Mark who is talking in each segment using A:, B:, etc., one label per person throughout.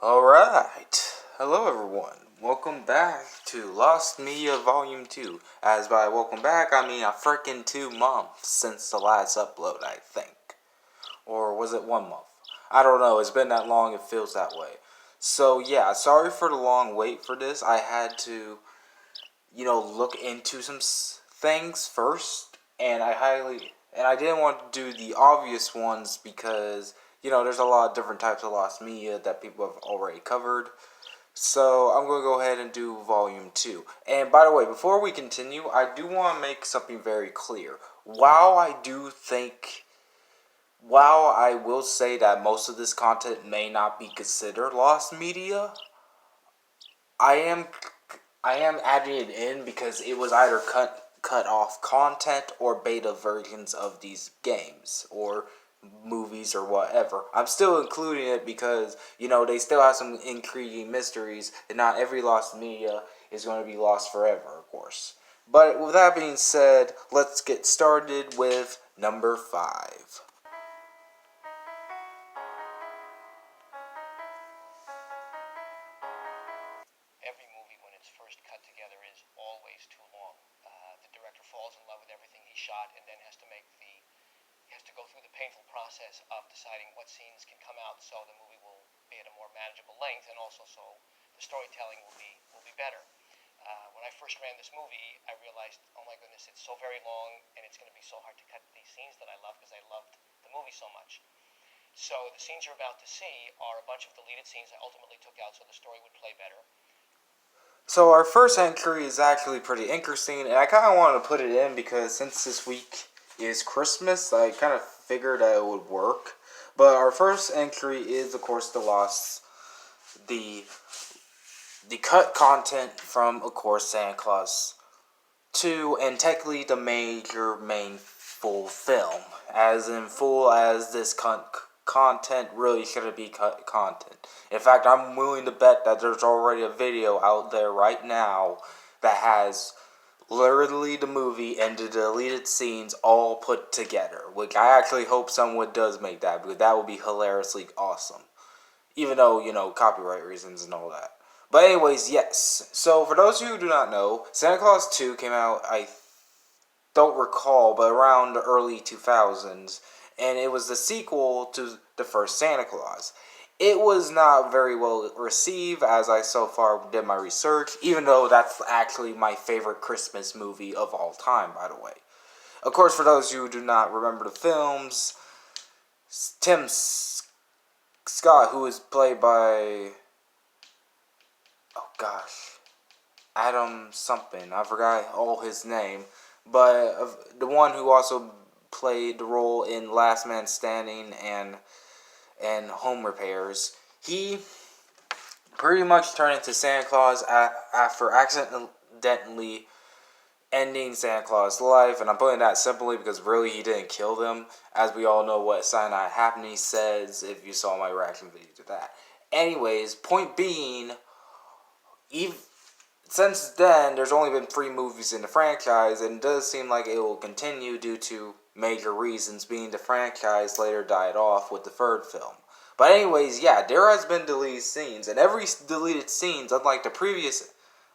A: Alright. Hello everyone. Welcome back to Lost Media Volume 2. As by welcome back, I mean a freaking 2 months since the last upload, I think. Or was it 1 month? I don't know. It's been that long, it feels that way. So yeah, sorry for the long wait for this. I had to, look into some things first. And I didn't want to do the obvious ones because there's a lot of different types of lost media that people have already covered. So I'm going to go ahead and do volume 2. And by the way, before we continue, I do want to make something very clear. While I will say that most of this content may not be considered lost media, I am adding it in because it was either cut off content or beta versions of these games or movies or whatever. I'm still including it because they still have some intriguing mysteries, and not every lost media is going to be lost forever, of course. But with that being said, let's get started with number 5.
B: Every movie, when it's first cut together, is always too long. The director falls in love with everything he shot, and then has to go through the painful process of deciding what scenes can come out so the movie will be at a more manageable length, and also so the storytelling will be better. When I first ran this movie, I realized, oh my goodness, it's so very long, and it's going to be so hard to cut these scenes that I love because I loved the movie so much. So the scenes you're about to see are a bunch of deleted scenes I ultimately took out so the story would play better.
A: So our first entry is actually pretty interesting, and I kind of wanted to put it in because since this week is Christmas, I kind of figured that it would work. But our first entry is, of course, the the cut content from, of course, Santa Claus 2, and technically the main full film, as in full as this content really shouldn't be cut content. In fact, I'm willing to bet that there's already a video out there right now that has literally the movie and the deleted scenes all put together, which I actually hope someone does make that, because that would be hilariously awesome. Even though, copyright reasons and all that. But anyways, yes. So for those of you who do not know, Santa Claus 2 came out, I don't recall, but around the early 2000s, and it was the sequel to the first Santa Claus. It was not very well received, as I so far did my research, even though that's actually my favorite Christmas movie of all time, by the way. Of course, for those of you who do not remember the films, Tim Scott, who is played by, oh gosh, Adam something, I forgot all his name, but the one who also played the role in Last Man Standing and Home Repairs, he pretty much turned into Santa Claus after accidentally ending Santa Claus' life, and I'm putting that simply because really he didn't kill them, as we all know what Cyanide Happening says if you saw my reaction video to that. Anyways, point being, since then, there's only been 3 movies in the franchise, and it does seem like it will continue due to major reasons, being the franchise later died off with the 3rd film. But anyways, yeah, there has been deleted scenes, and every deleted scenes, unlike the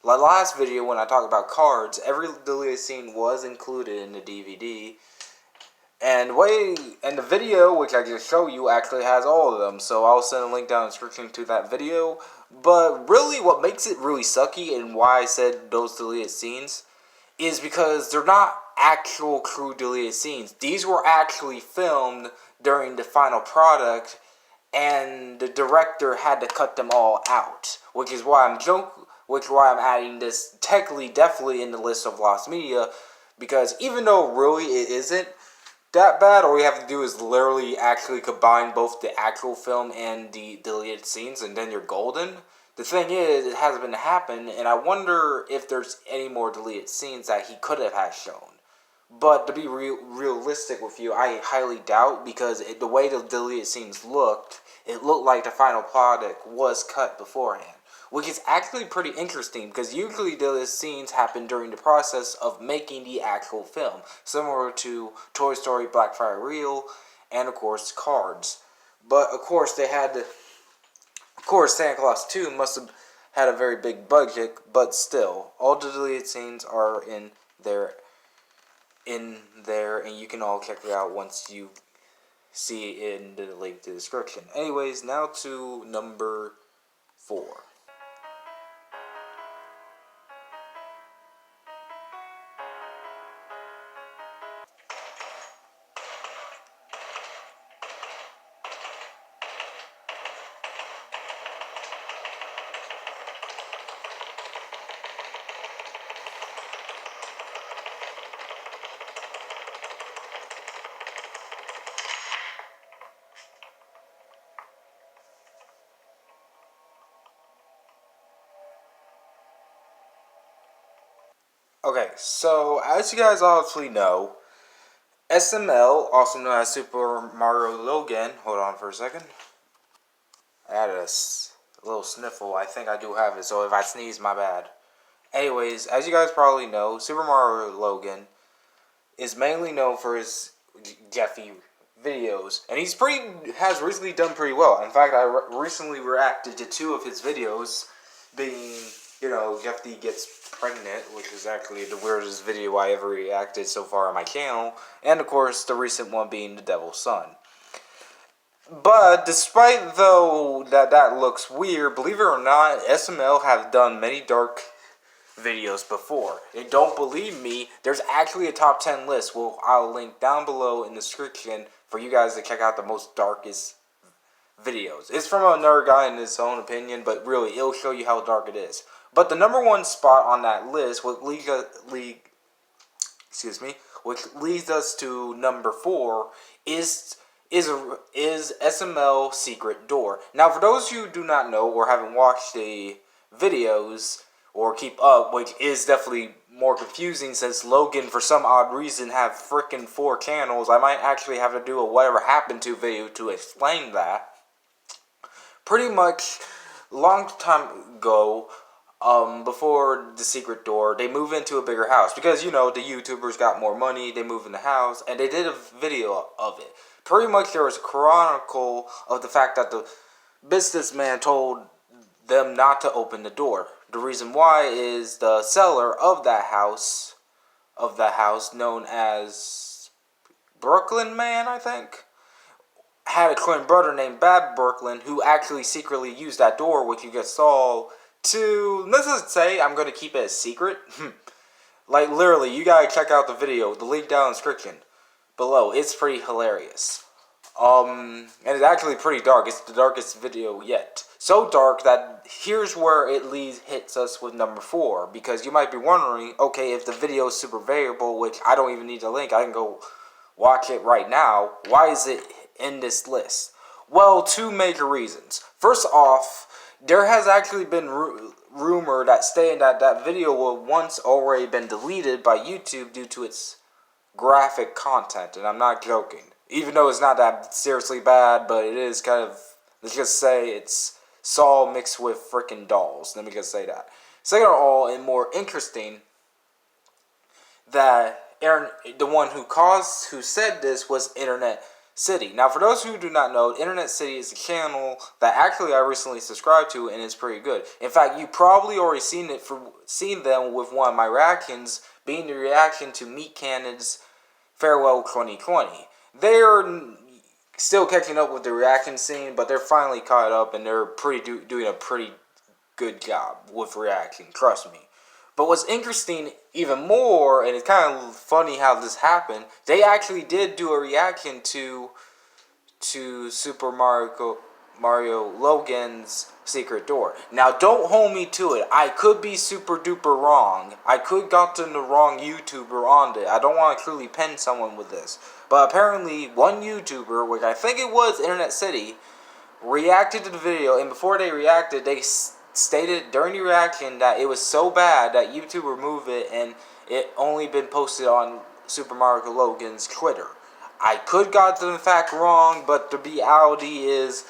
A: last video when I talked about cards, every deleted scene was included in the DVD. And the video, which I just showed you, actually has all of them. So I'll send a link down in the description to that video. But really, what makes it really sucky, and why I said those deleted scenes, is because they're not actual true deleted scenes. These were actually filmed during the final product, and the director had to cut them all out, which is why I'm adding this technically definitely in the list of lost media, because even though really it isn't that bad, all you have to do is literally actually combine both the actual film and the deleted scenes, and then you're golden. The thing is, it hasn't been happened, and I wonder if there's any more deleted scenes that he could have had shown. But to be realistic with you, I highly doubt, because the way the deleted scenes looked, it looked like the final product was cut beforehand. Which is actually pretty interesting, because usually deleted scenes happen during the process of making the actual film, similar to Toy Story, Black Fire Real, and of course Cards. But of course Of course, Santa Claus 2 must have had a very big budget, but still, all the deleted scenes are there, and you can all check it out once you see it in the link to the description. Anyways, now to number 4. Okay, so as you guys obviously know, SML, also known as Super Mario Logan, hold on for a second. I had a little sniffle. I think I do have it, so if I sneeze, my bad. Anyways, as you guys probably know, Super Mario Logan is mainly known for his Jeffy videos, and has recently done pretty well. In fact, I recently reacted to 2 of his videos, being, Jeffy gets pregnant, which is actually the weirdest video I ever reacted so far on my channel, and of course the recent one being the Devil's Son. But despite though that looks weird, believe it or not, SML have done many dark videos before. And don't believe me, there's actually a top 10 list. Well, I'll link down below in the description for you guys to check out the most darkest videos. It's from another guy in his own opinion, but really, it'll show you how dark it is. But the number 1 spot on that list, which leads us to number 4, is SML Secret Door. Now, for those of you who do not know or haven't watched the videos or keep up, which is definitely more confusing since Logan, for some odd reason, have frickin' 4 channels, I might actually have to do a Whatever Happened To video to explain that. Pretty much, long time ago, before the Secret Door, they move into a bigger house. Because, the YouTubers got more money, they move in the house, and they did a video of it. Pretty much there was a chronicle of the fact that the businessman told them not to open the door. The reason why is the seller of that house, known as Brooklyn Man, I think, had a twin brother named Bad Brooklyn who actually secretly used that door, which you just saw, to, let's just say, I'm going to keep it a secret. Like, literally, you gotta check out the video, the link down in the description below. It's pretty hilarious. And it's actually pretty dark. It's the darkest video yet. So dark that here's where it hits us with number 4. Because you might be wondering, okay, if the video is super variable, which I don't even need the link, I can go watch it right now. Why is it in this list? Well, 2 major reasons. First off, there has actually been rumor that stating that video will once already been deleted by YouTube due to its graphic content, and I'm not joking. Even though it's not that seriously bad, but it is kind of, let's just say it's Saw mixed with freaking dolls. Let me just say that. Second of all, and more interesting, that Aaron, the one who said this was Internet City. Now, for those who do not know, Internet City is a channel that actually I recently subscribed to, and it's pretty good. In fact, you probably already seen them with one of my reactions, being the reaction to Meat Cannon's Farewell 2020. They're still catching up with the reaction scene, but they're finally caught up, and they're doing a pretty good job with reaction, trust me. But what's interesting even more, and it's kind of funny how this happened, they actually did do a reaction to Super Mario Logan's Secret Door. Now, don't hold me to it. I could be super duper wrong. I could gotten the wrong YouTuber on it. I don't want to truly pin someone with this. But apparently, one YouTuber, which I think it was Internet City, reacted to the video, and before they reacted, they stated during the reaction that it was so bad that YouTube removed it, and it only been posted on Super Mario Logan's Twitter. I could got the fact wrong, but the reality is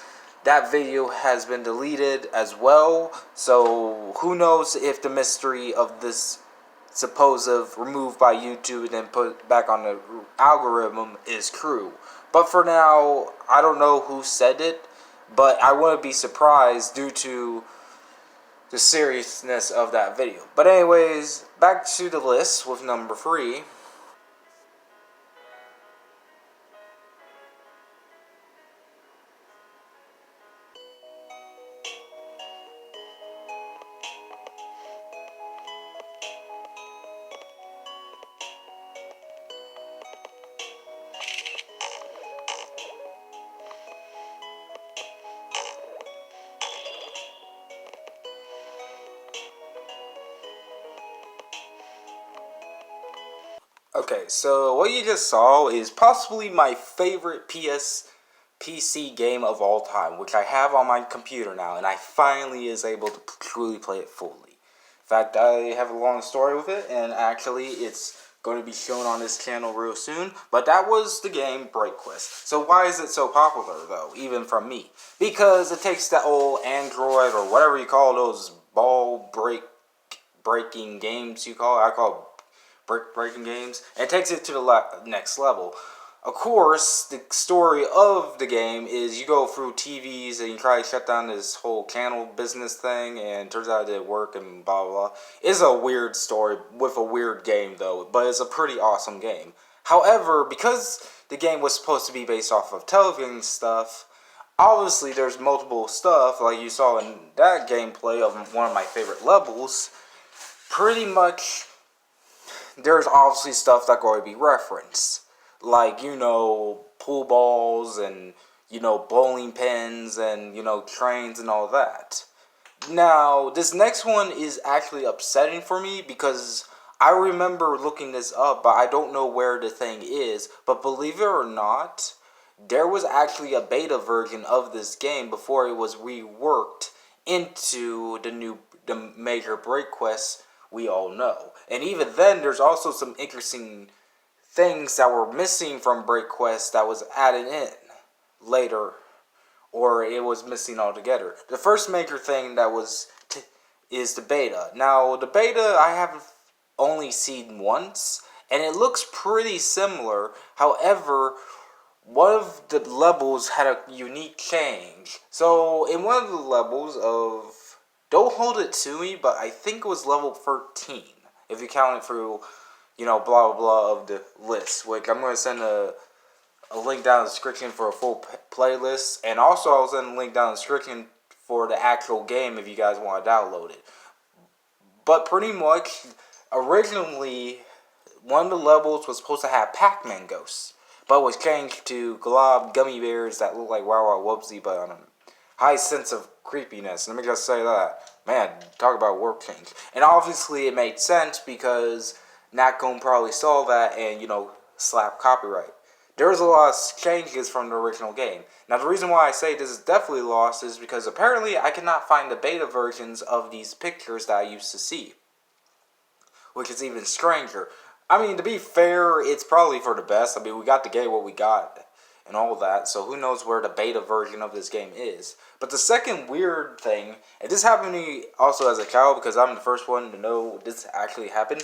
A: that video has been deleted as well. So who knows if the mystery of this supposed removed by YouTube and then put back on the algorithm is true. But for now, I don't know who said it. but I wouldn't be surprised due to the seriousness of that video. But anyways, back to the list with number 3. Okay, so what you just saw is possibly my favorite PC game of all time, which I have on my computer now, and I finally is able to truly play it fully. In fact, I have a long story with it, and actually it's going to be shown on this channel real soon, but that was the game BreakQuest. So why is it so popular, though, even from me? Because it takes that old Android, or whatever you call those breaking games you call it, I call it breaking games, and takes it to the next level. Of course, the story of the game is you go through TVs and you try to shut down this whole channel business thing, and it turns out it didn't work and blah blah blah. It's a weird story with a weird game though, but it's a pretty awesome game. However, because the game was supposed to be based off of television stuff, obviously there's multiple stuff like you saw in that gameplay of one of my favorite levels. Pretty much there's obviously stuff that going to be referenced, like, pool balls and, bowling pins and, trains and all that. Now, this next one is actually upsetting for me because I remember looking this up, but I don't know where the thing is. But believe it or not, there was actually a beta version of this game before it was reworked into the major break quests we all know. And even then, there's also some interesting things that were missing from break quests that was added in later, or it was missing altogether. The first major thing that is the beta. Now, the beta I have only seen once, and it looks pretty similar. However, one of the levels had a unique change. So, in one of the levels of, don't hold it to me, but I think it was level 13, if you count it through, blah blah blah of the list. Which I'm going to send a link down in the description for a full playlist, and also I'll send a link down in the description for the actual game if you guys want to download it. But pretty much, originally, one of the levels was supposed to have Pac-Man ghosts, but was changed to glob gummy bears that look like Wow Wow Whoopsie, but on a high sense of creepiness. Let me just say that. Man, talk about warp change. And obviously it made sense because Natcom probably saw that and, slap copyright. There was a lot of changes from the original game. Now, the reason why I say this is definitely lost is because apparently I cannot find the beta versions of these pictures that I used to see, which is even stranger. I mean, to be fair, it's probably for the best. I mean, we got the game what we got and all that, so who knows where the beta version of this game is. But the second weird thing, and this happened to me also as a child because I'm the first one to know this actually happened,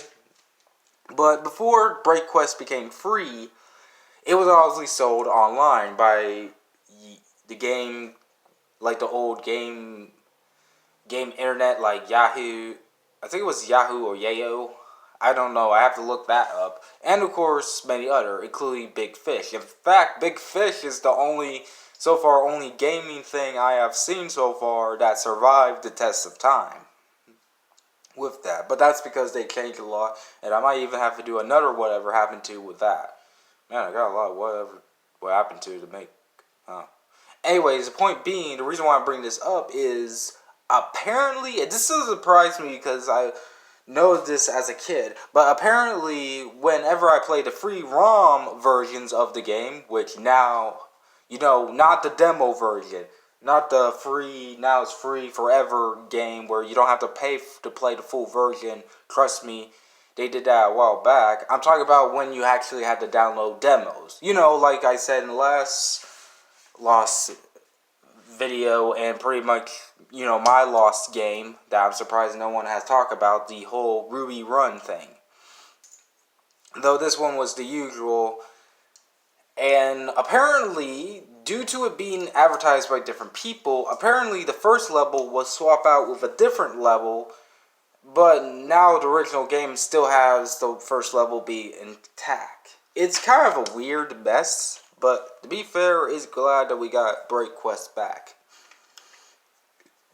A: but before BreakQuest became free, it was obviously sold online by the game, like the old game internet, like Yahoo. I think it was Yahoo or Yayo. I don't know. I have to look that up. And of course, many other, including Big Fish. In fact, Big Fish is the only gaming thing I have seen so far that survived the test of time with that. But that's because they changed a lot, and I might even have to do another whatever happened to with that. Man, I got a lot of what happened to make. Anyways, the point being, the reason why I bring this up is apparently, and this doesn't surprise me because I know this as a kid, but apparently whenever I play the free ROM versions of the game, which now, not the demo version, not the free, now it's free forever game where you don't have to pay to play the full version. Trust me, they did that a while back. I'm talking about when you actually had to download demos. Like I said in the last Lost video, and pretty much, my Lost game that I'm surprised no one has talked about, the whole Ruby Run thing. Though this one was the usual, and apparently due to it being advertised by different people, apparently the first level was swapped out with a different level, but now the original game still has the first level be intact. It's kind of a weird mess, but to be fair, it's glad that we got Break Quest back.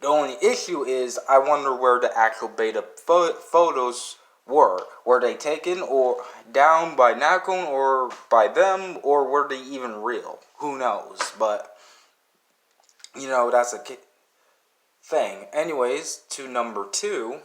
A: The only issue is I wonder where the actual beta photos were. Were they taken or down by Nacon or by them, or were they even real? Who knows? But that's a thing. Anyways, to number 2.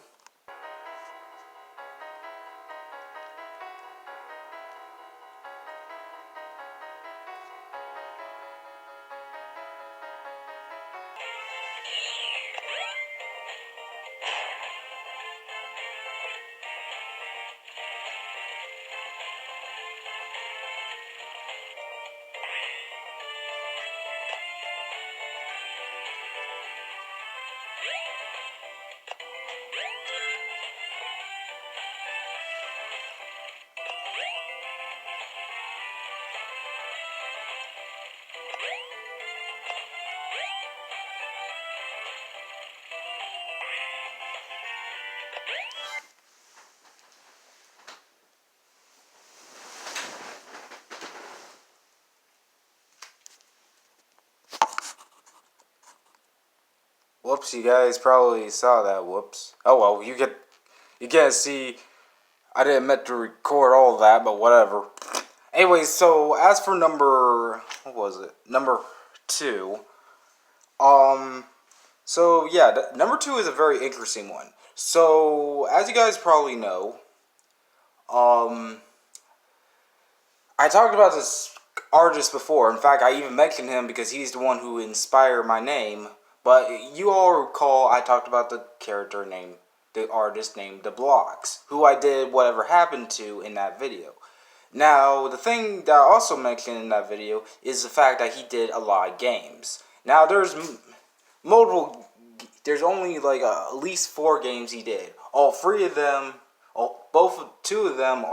A: Whoops, you guys probably saw that. Whoops. Oh well, you can't see. I didn't meant to record all that, but whatever. Anyways, so as for what was it? Number 2. So yeah, number 2 is a very interesting one. So as you guys probably know, um, I talked about this artist before. In fact, I even mentioned him because he's the one who inspired my name. But you all recall I talked about the character named, the artist named The Blocks, who I did Whatever Happened to in that video. Now, the thing that I also mentioned in that video is the fact that he did a lot of games. Now, multiple, there's only like at least 4 games he did. All 3 of them, two of them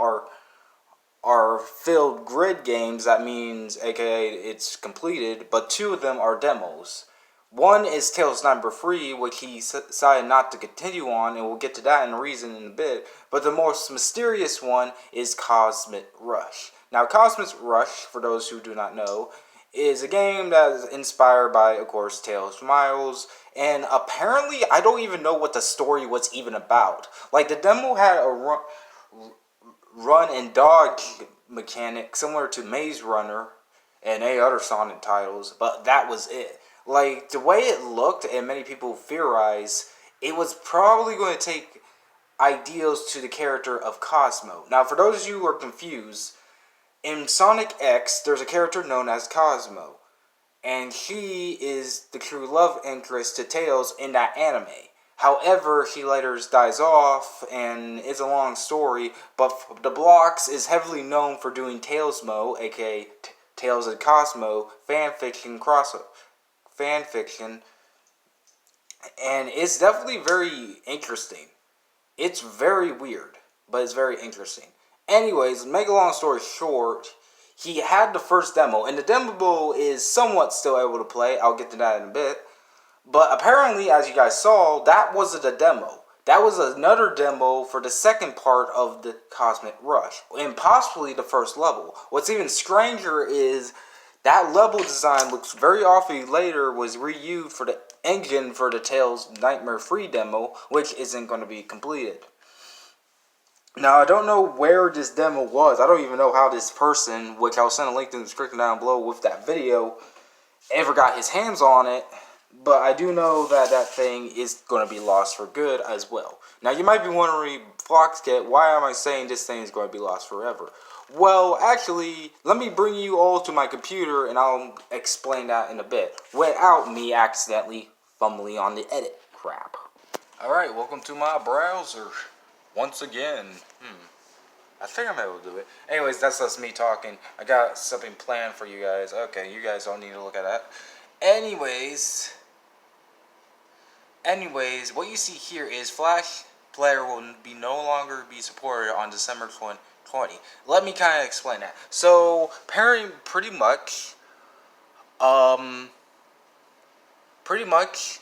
A: are filled grid games. That means, aka, it's completed. But 2 of them are demos. One is Tales Number 3, which he decided not to continue on, and we'll get to that in reason in a bit. But the most mysterious one is Cosmic Rush. Now, Cosmic Rush, for those who do not know, is a game that is inspired by, of course, Tales from Miles. And apparently, I don't even know what the story was even about. Like, the demo had a run and dodge mechanic similar to Maze Runner and any other Sonic titles, but that was it. Like, the way it looked, and many people theorize, it was probably going to take ideals to the character of Cosmo. Now, for those of you who are confused, in Sonic X, there's a character known as Cosmo, and he is the true love interest to Tails in that anime. However, he later dies off, and it's a long story, but The Blocks is heavily known for doing Tailsmo, aka Tails and Cosmo, fanfiction, and it's definitely very interesting. It's very weird, but it's very interesting. Anyways, make a long story short, he had the first demo, and the demo is somewhat still able to play. I'll get to that in a bit. But apparently, as you guys saw, that wasn't a demo. That was another demo for the second part of the Cosmic Rush, and possibly the first level. What's even stranger is that level design, which very often later was reused for the engine for the Tails Nightmare Free demo, which isn't going to be completed. Now, I don't know where this demo was. I don't even know how this person, which I'll send a link in the description down below with that video, ever got his hands on it. But I do know that that thing is going to be lost for good as well. Now, you might be wondering, Foxcat, why am I saying this thing is going to be lost forever? Well, actually, let me bring you all to my computer and I'll explain that in a bit, without me accidentally fumbling on the edit crap. Alright, welcome to my browser. Once again. I think I'm able to do it. Anyways, that's just me talking. I got something planned for you guys. Okay, you guys don't need to look at that. Anyways, what you see here is Flash Player will no longer be supported on December 2020. Let me kind of explain that. So, pretty much, Um, Pretty much,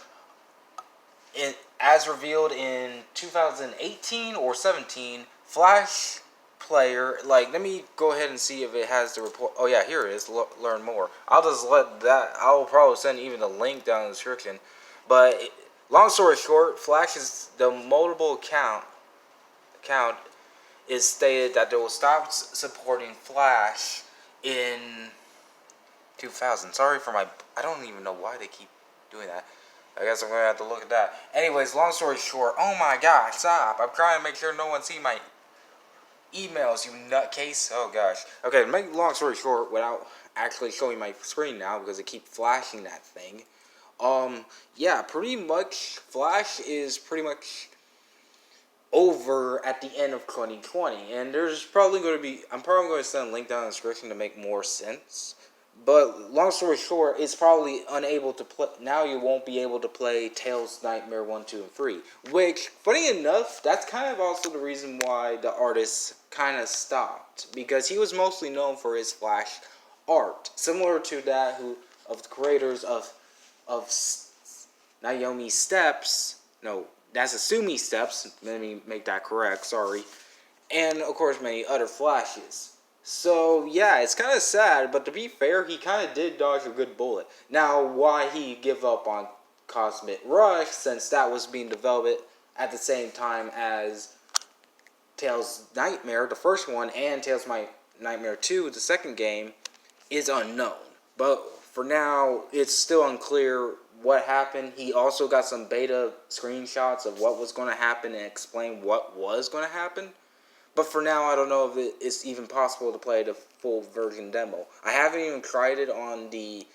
A: as revealed in 2018 or 17, Flash player. Like, let me go ahead and see if it has the report. Oh yeah, here it is. Learn more. I'll just let that. I'll probably send even the link down in the description. But long story short, Flash is the multiple account is stated that they will stop supporting Flash in 2000. Sorry for my. I don't even know why they keep doing that. I guess I'm gonna have to look at that. Anyways, long story short. Oh my gosh, stop! I'm trying to make sure no one see my emails, you nutcase. Oh gosh. Okay, to make long story short, without actually showing my screen now because it keeps flashing that thing. Yeah, pretty much Flash is pretty much over at the end of 2020, and there's probably going to be. I'm probably going to send a link down in the description to make more sense. But long story short, it's probably unable to play. Now you won't be able to play Tails Nightmare 1, 2, and 3. Which, funny enough, that's kind of also the reason why the artist kind of stopped. Because he was mostly known for his Flash art. Similar to that of the creators of Naomi Steps. No, that's Asumi Steps. Let me make that correct, sorry. And, of course, many other Flashes. So, yeah, it's kind of sad, but to be fair, he kind of did dodge a good bullet. Now, why he give up on Cosmic Rush, since that was being developed at the same time as Tails Nightmare, the first one, and Tails Nightmare 2, the second game, is unknown. But for now, it's still unclear what happened. He also got some beta screenshots of what was going to happen and explain what was going to happen. But for now, I don't know if it's even possible to play the full version demo. I haven't even tried it on the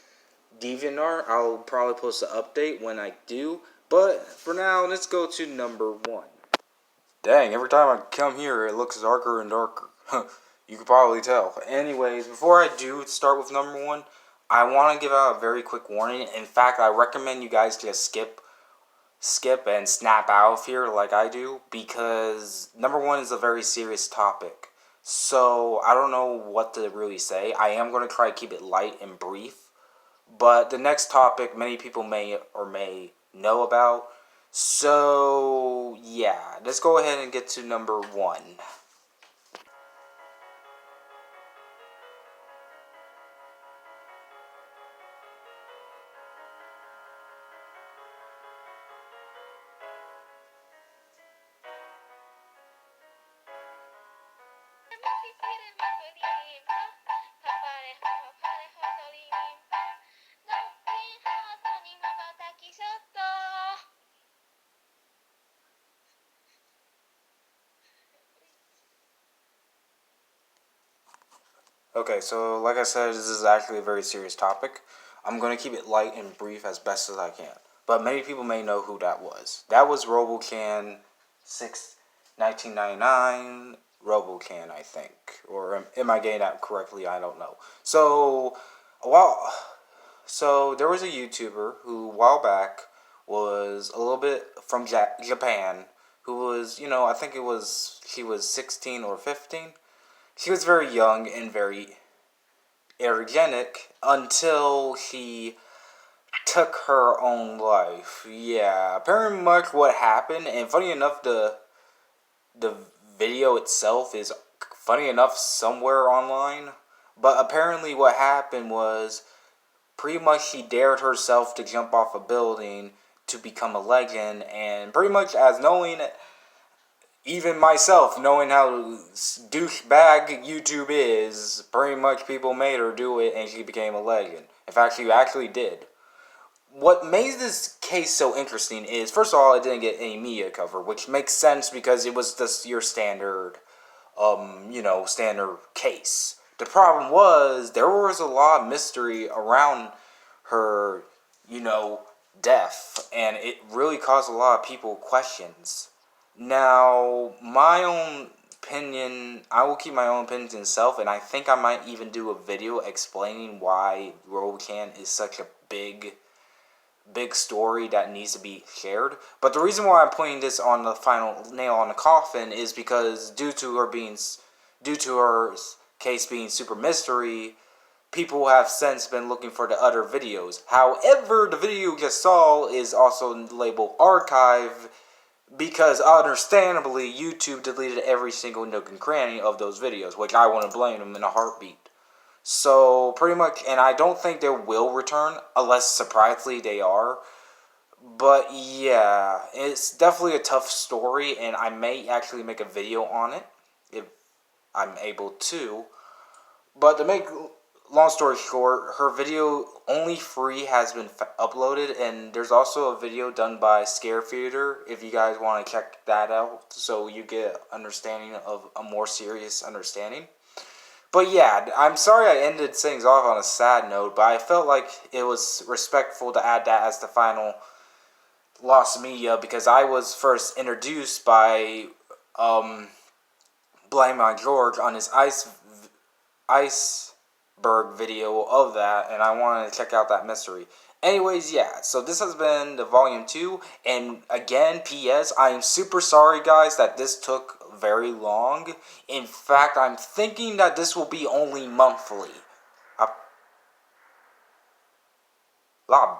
A: DeviantArt. I'll probably post an update when I do. But for now, let's go to number 1. Dang, every time I come here, it looks darker and darker. You can probably tell. Anyways, before I do start with number 1, I want to give out a very quick warning. In fact, I recommend you guys just skip and snap out of here like I do, because number 1 is a very serious topic. So I don't know what to really say. I am going to try to keep it light and brief. But the next topic many people may or may know about. So yeah, let's go ahead and get to number 1. Okay, so like I said, this is actually a very serious topic. I'm going to keep it light and brief as best as I can. But many people may know who that was. That was Robocan 6, 1999. Robocan, I think. Or am I getting that correctly? I don't know. So, so there was a YouTuber who, a while back, was a little bit from Japan, who was, I think she was 16 or 15. She was very young and very energetic until she took her own life. Yeah, pretty much what happened. And funny enough, the video itself is funny enough somewhere online. But apparently, what happened was pretty much she dared herself to jump off a building to become a legend, and pretty much as knowing even myself, knowing how douchebag YouTube is, pretty much people made her do it and she became a legend. In fact, she actually did. What made this case so interesting is, first of all, it didn't get any media cover, which makes sense because it was just your standard, standard case. The problem was, there was a lot of mystery around her, death, and it really caused a lot of people questions. Now, my own opinion, I will keep my own opinion to myself, and I think I might even do a video explaining why Robocan is such a big story that needs to be shared. But the reason why I'm putting this on the final nail on the coffin is because due to her case being super mystery, people have since been looking for the other videos. However, the video you just saw is also labeled archive because understandably YouTube deleted every single nook and cranny of those videos, which I wouldn't blame them in a heartbeat. So pretty much, and I don't think they will return unless surprisingly they are. But yeah, it's definitely a tough story, and I may actually make a video on it if I'm able to. But to make long story short, her video only free has been uploaded, and there's also a video done by Scare Theater if you guys want to check that out, so you get understanding of a more serious understanding. But yeah, I'm sorry I ended things off on a sad note, but I felt like it was respectful to add that as the final Lost Media because I was first introduced by Blame on George on his iceberg video of that, and I wanted to check out that mystery. Anyways, yeah, so this has been the volume 2, and again, P.S. I am super sorry, guys, that this took very long. In fact, I'm thinking that this will be only monthly.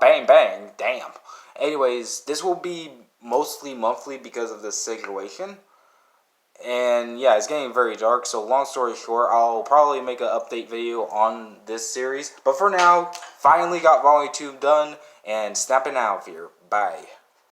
A: Bang, bang, damn. Anyways, this will be mostly monthly because of this situation. And yeah, it's getting very dark, so long story short, I'll probably make an update video on this series. But for now, finally got volume 2 done, and snapping out of here. Bye.